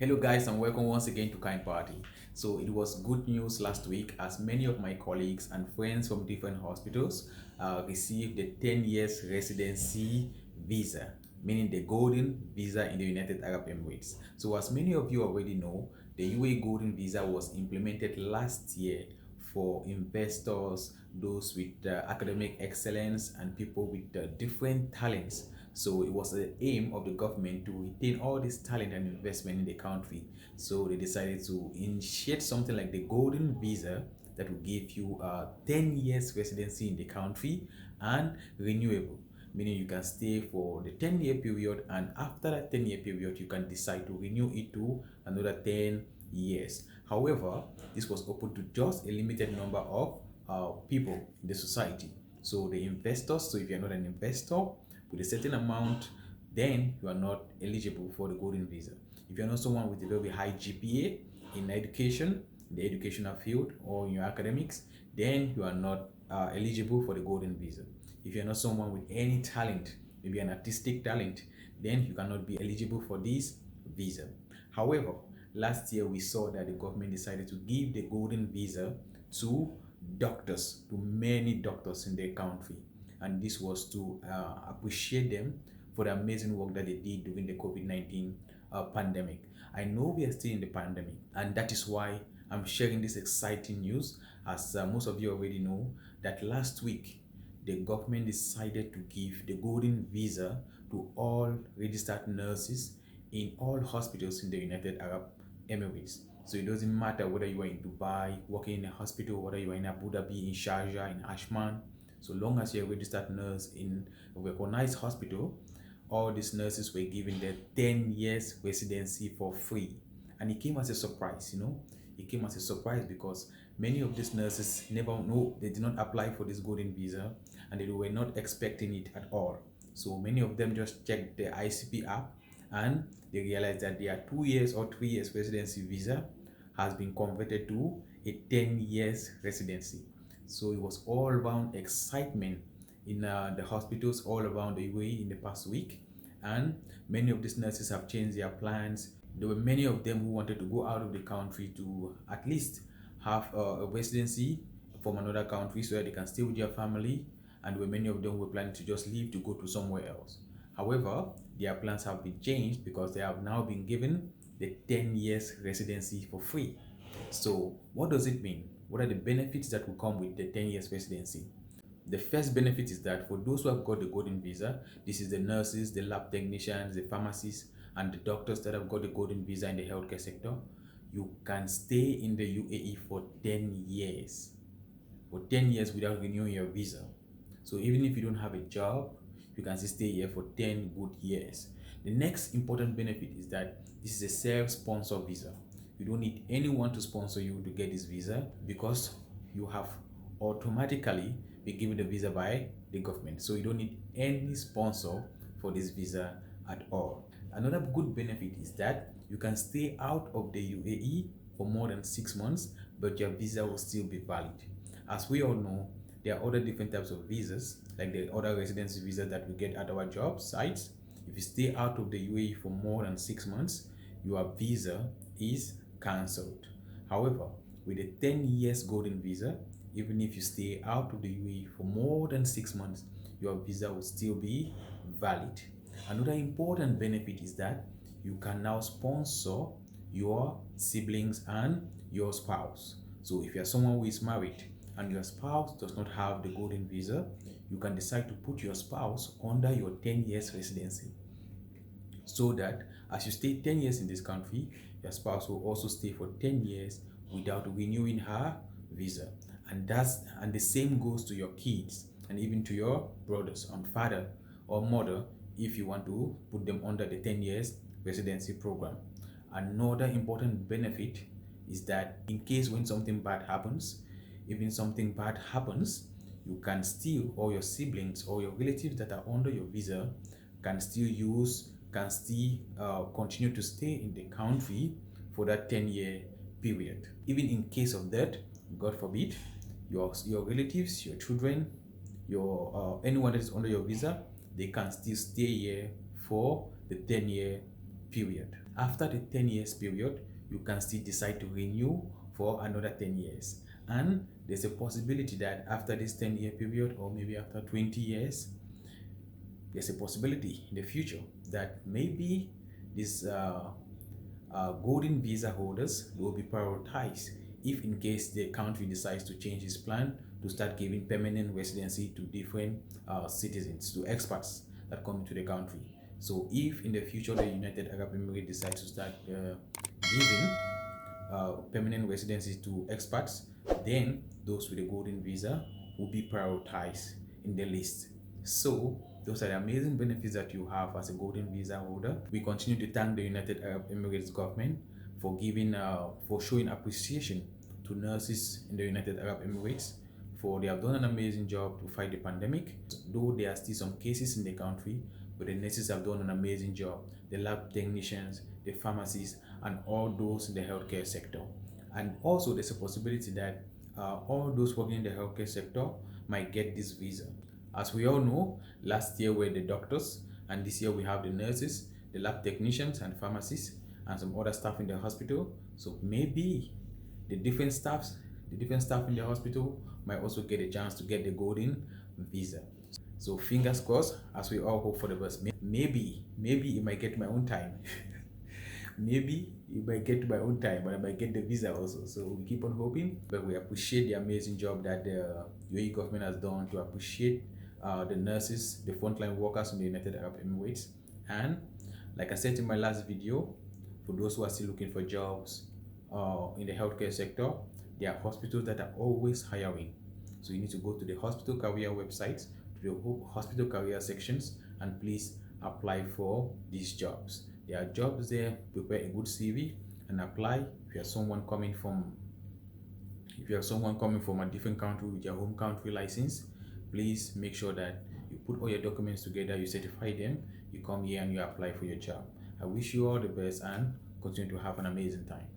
Hello guys and welcome once again to Kind Party. So it was good news last week as many of my colleagues and friends from different hospitals received the 10 years residency visa, meaning the golden visa in the United Arab Emirates. So as many of you already know, the UAE golden visa was implemented last year for investors, those with academic excellence and people with different talents. So it was the aim of the government to retain all this talent and investment in the country. So they decided to initiate something like the golden visa that will give you 10 years residency in the country and renewable, meaning you can stay for the 10-year period, and after that 10-year period you can decide to renew it to another 10 years. However, this was open to just a limited number of people in the society. So the investors, so if you're not an investor with a certain amount, then you are not eligible for the golden visa. If you're not someone with a very high GPA in education, the educational field, or in your academics, then you are not eligible for the golden visa. If you're not someone with any talent, maybe an artistic talent, then you cannot be eligible for this visa. However, last year we saw that the government decided to give the golden visa to doctors, to many doctors in the country, and this was to appreciate them for the amazing work that they did during the COVID-19 pandemic. I know we are still in the pandemic, and that is why I'm sharing this exciting news. As most of you already know, that last week the government decided to give the golden visa to all registered nurses in all hospitals in the United Arab Emirates. So it doesn't matter whether you are in Dubai working in a hospital, whether you are in Abu Dhabi, in Sharjah, in Ashman, so long as you're a registered nurse in a recognized hospital, all these nurses were given their 10 years residency for free. And it came as a surprise. It came as a surprise because many of these nurses never know, they did not apply for this golden visa and they were not expecting it at all. So many of them just checked the ICP app and they realized that their 2 years or 3 years residency visa has been converted to a 10 years residency. So it was all around excitement in the hospitals all around the UAE in the past week, and many of these nurses have changed their plans. There were many of them who wanted to go out of the country to at least have a residency from another country so that they can stay with their family, and there were many of them who were planning to just leave to go to somewhere else. However, their plans have been changed because they have now been given the 10 years residency for free. So what does it mean? What are the benefits that will come with the 10 years residency? The first benefit is that for those who have got the golden visa, this is the nurses, the lab technicians, the pharmacists, and the doctors that have got the golden visa in the healthcare sector, you can stay in the UAE for 10 years. For 10 years without renewing your visa. So even if you don't have a job, you can still stay here for 10 good years. The next important benefit is that this is a self-sponsor visa. You don't need anyone to sponsor you to get this visa because you have automatically been given the visa by the government. So you don't need any sponsor for this visa at all. Another good benefit is that you can stay out of the UAE for more than 6 months, but your visa will still be valid. As we all know, there are other different types of visas, like the other residency visa that we get at our job sites. If you stay out of the UAE for more than 6 months, your visa is cancelled. However, with a 10 years golden visa, even if you stay out of the UAE for more than 6 months, your visa will still be valid. Another important benefit is that you can now sponsor your siblings and your spouse. So if you are someone who is married and your spouse does not have the golden visa, you can decide to put your spouse under your 10 years residency, so that as you stay 10 years in this country, your spouse will also stay for 10 years without renewing her visa. And the same goes to your kids and even to your brothers and father or mother if you want to put them under the 10 years residency program. Another important benefit is that in case when something bad happens, even something bad happens, you can still, or your siblings or your relatives that are under your visa can still continue to stay in the country for that 10-year period. Even in case of death, God forbid, your relatives, your children, your anyone that is under your visa, they can still stay here for the 10-year period. After the 10 years period, you can still decide to renew for another 10 years. And there's a possibility that after this 10-year period, or maybe after 20 years, there's a possibility in the future that maybe these golden visa holders will be prioritized if in case the country decides to change its plan to start giving permanent residency to different citizens, to expats that come into the country. So if in the future the United Arab Emirates decides to start giving permanent residency to expats, then those with a golden visa will be prioritized in the list. So those are the amazing benefits that you have as a golden visa holder. We continue to thank the United Arab Emirates government for for showing appreciation to nurses in the United Arab Emirates, for they have done an amazing job to fight the pandemic. Though there are still some cases in the country, but the nurses have done an amazing job. The lab technicians, the pharmacists, and all those in the healthcare sector. And also, there's a possibility that all those working in the healthcare sector might get this visa. As we all know, last year were the doctors, and this year we have the nurses, the lab technicians, and pharmacists, and some other staff in the hospital. So maybe the different staffs, the different staff in the hospital might also get a chance to get the golden visa. So fingers crossed, as we all hope for the best. Maybe it might get my own time. Maybe it might get my own time, but I might get the visa also. So we keep on hoping, but we appreciate the amazing job that the UAE government has done to appreciate the nurses, the frontline workers in the United Arab Emirates. And like I said in my last video, for those who are still looking for jobs in the healthcare sector, there are hospitals that are always hiring. So you need to go to the hospital career websites, to the hospital career sections, and please apply for these jobs. There are jobs there. Prepare a good CV and apply. If you're someone coming from a different country with your home country license, please make sure that you put all your documents together, you certify them, you come here and you apply for your job. I wish you all the best and continue to have an amazing time.